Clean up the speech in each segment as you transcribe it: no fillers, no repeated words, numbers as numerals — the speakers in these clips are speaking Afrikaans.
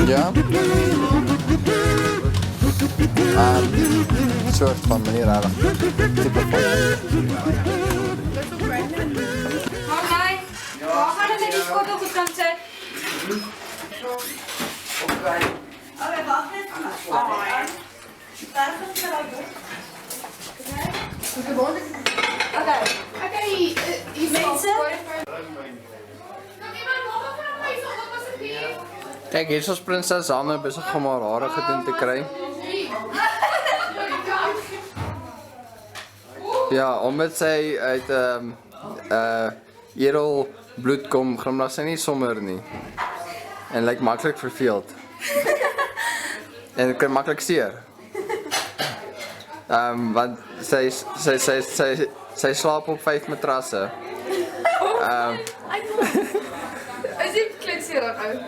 Ja? Een soort van manier eigenlijk. Type van. Marlijn, waar gaan we met die schot op de kant zetten? Oké, wacht even. Daar gaat het wel door. Oké, mensen. Kijk, hier is prinses Anne bezig om haar haren gedoen te krijgen. Ja, omdat zij uit Errol bloed komt, glimlach sy nie sommer nie. En lijkt makkelijk verveeld. En het kan makkelijk zeer. Want zij slaapt op 5 matrassen. Is die klitsierig uit?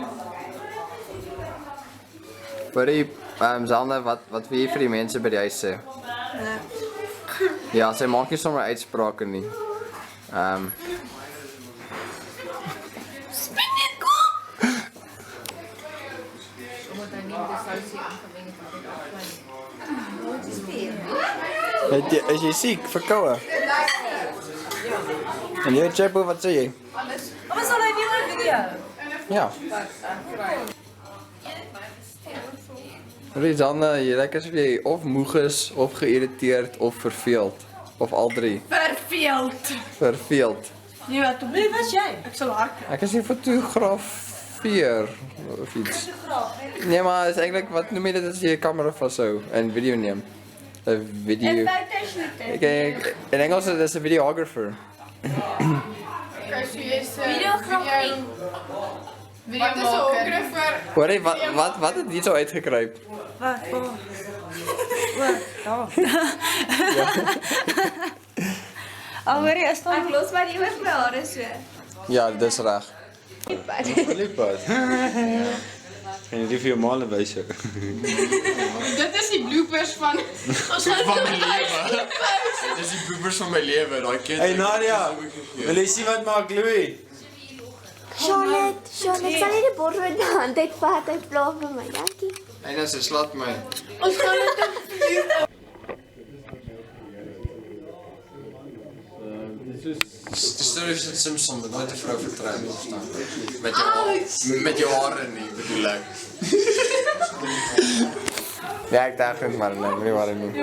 Hoorie, Zanne, wat wil jy vir die mense by die huis sê? Ja, sy maak nie sommer uitsprake nie. Is jy siek, verkoue? En jy, Chapo, wat sê jy? Wat sal hy weer 'n video? Ja. Rizanne, jy lyk asof jy of moeg is, of geïrriteerd, of verveeld. Of al drie. Verveeld. Verveeld. Nee, wat wie was jy? Ek sal hard. Ek is hier fotografeer of iets. Nee, maar is eigenlijk, wat noem je dat als je je camera vasthoudt en video neemt? Een video. Kijk, in Engels is een videographer. Videografie. Wat is een videographer? Hoor je, wat het niet zo uitgekruipt? Wat? Oh, hoor jy, is dan Ek los maar die oor my hare so. Ja, dat is raar. Liepad. Gaan jy dit vir jou maale wys? Dit is die bloopers van Van mijn leven. Dit is die bloopers van mijn leven. Hey Nadia, wil jy sien wat maak Louis? Charlotte, sal jy die bord met die hand uitvat uit plaas vir my, dankie. En dan ze slaat mij. Ons gaan dit De story van Simpson met nooit een vrouw vertrouwen verstaan. Met je haren niet, bedoel ik. Ja, ik dacht het maar, nee, met je haren niet.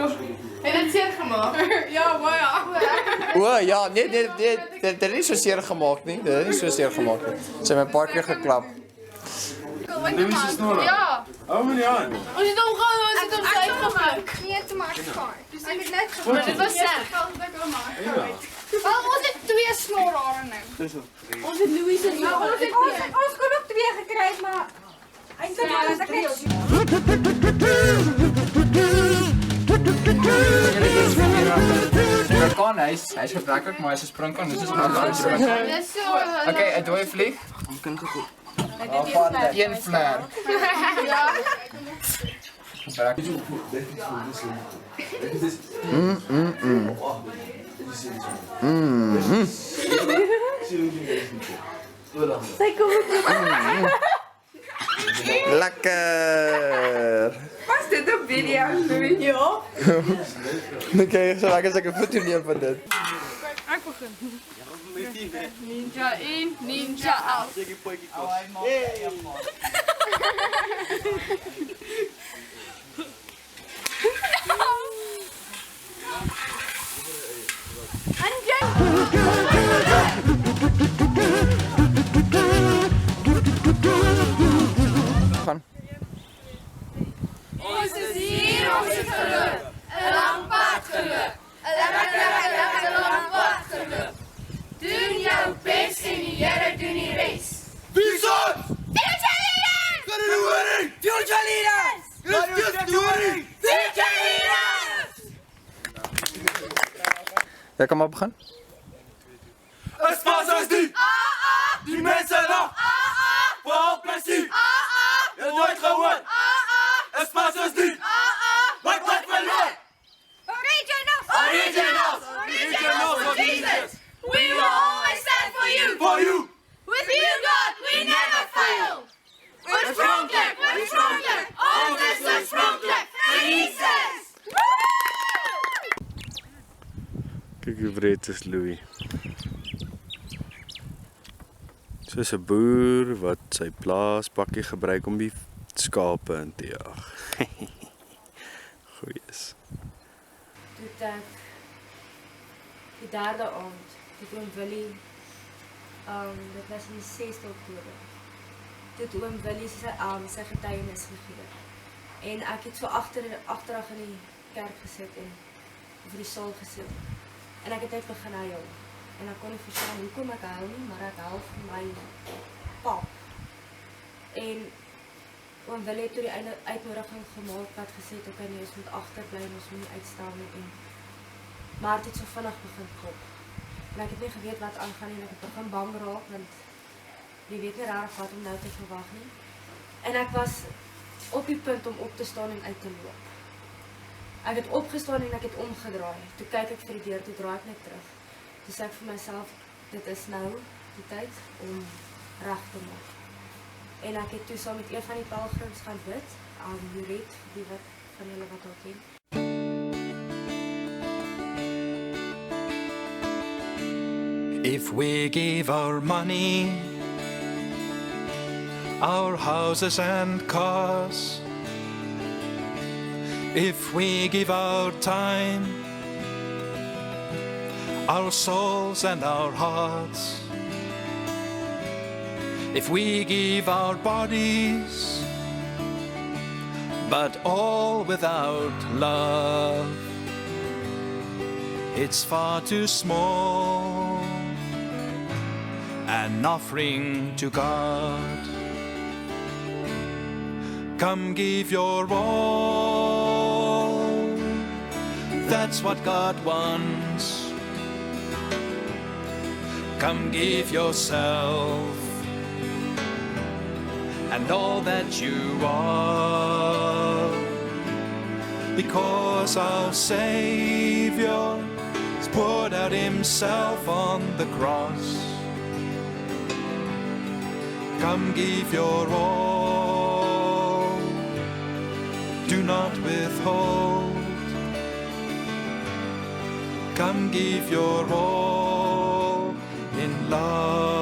En het zeer gemaakt. Ja, maar ja. Oh ja, nee, dat is niet zozeer gemaakt, niet. Dat is niet zozeer gemaakt. Ze hebben een paar keer geklapt. Ja. Hou me nie aan. Ons het omgaan, ons het op sy gemaak. Nee, te maak skaar. Dus ek het net gemaak. Dit was sleg. Wel, ons het 2 snorhare nou. Ons het Louis se Ons kon ook 2 gekry, maar eintlik was ek net Springkan, hij is gebruikelijk, maar hij is een springkan, dus het is een springkan. Dis so. Oké, een dode vlieg. Een flare. Ja. Sy kom ook. Lekker. Was dit op video? Ja. Dan krijg je zo lekker als ik een foto neem van dit. Ek begin. Ninja 1, ninja out. Gaan. Ons is hier, ons het geluk. 'n lang pad geluk. 'n lang pad geluk. Doen jou bes en die Here doen die res. Wie is ons? Dit is jullie! Get it away! Jy kan maar begin. Is pas as die die mense lag voor plezier jy het nooit gehoor is pas as die wat verloor Originals of Jesus We will always stand for you. for you With you, God, we never fail. Oorspronklik, alles is oorspronklik vir Jesus. Kyk hoe breed is Louis. Soos 'n boer wat sy plaaspakkie gebruik om die skape in te jag. Goeies. Toe ek die derde aand, toe oom Willie, dit was die 6de Oktober, toe oom Willie sy getuienis gegee. En ek het so agterag in die kerk gesit en vir die saal gesit. En ek het net begin huil. En ek kon nie verstaan hoekom ek huil nie, maar ek huil vir my pap. En oom Willie het toe die uitnodiging gemaak wat gesê het, okay, ons moet agterbly en ons moet nie uitstel nie. Maar het so vinnig begin klop. En ek het nie geweet wat aangaan nie en ek het begin bang raak, want jy weet nie rarig wat om nou te verwag nie. En ek was op die punt om op te staan en uit te loop. Ek het opgestaan en ek het omgedraai. Toe kyk ek vir die deur, toe draai ek net terug. Toe sê ek vir myself, dit is nou die tyd om reg te maak. En ek het toe saam met een van die pelgrims gaan bid, Juret, die wat van julle wat al ken. If we give our money, our houses and cars, if we give our time, our souls and our hearts, if we give our bodies, but all without love, it's far too small an offering to God. Come give your all, that's what God wants. Come give yourself and all that you are, because our Savior has poured out himself on the cross. Come give your all, do not withhold. Come give your all in love.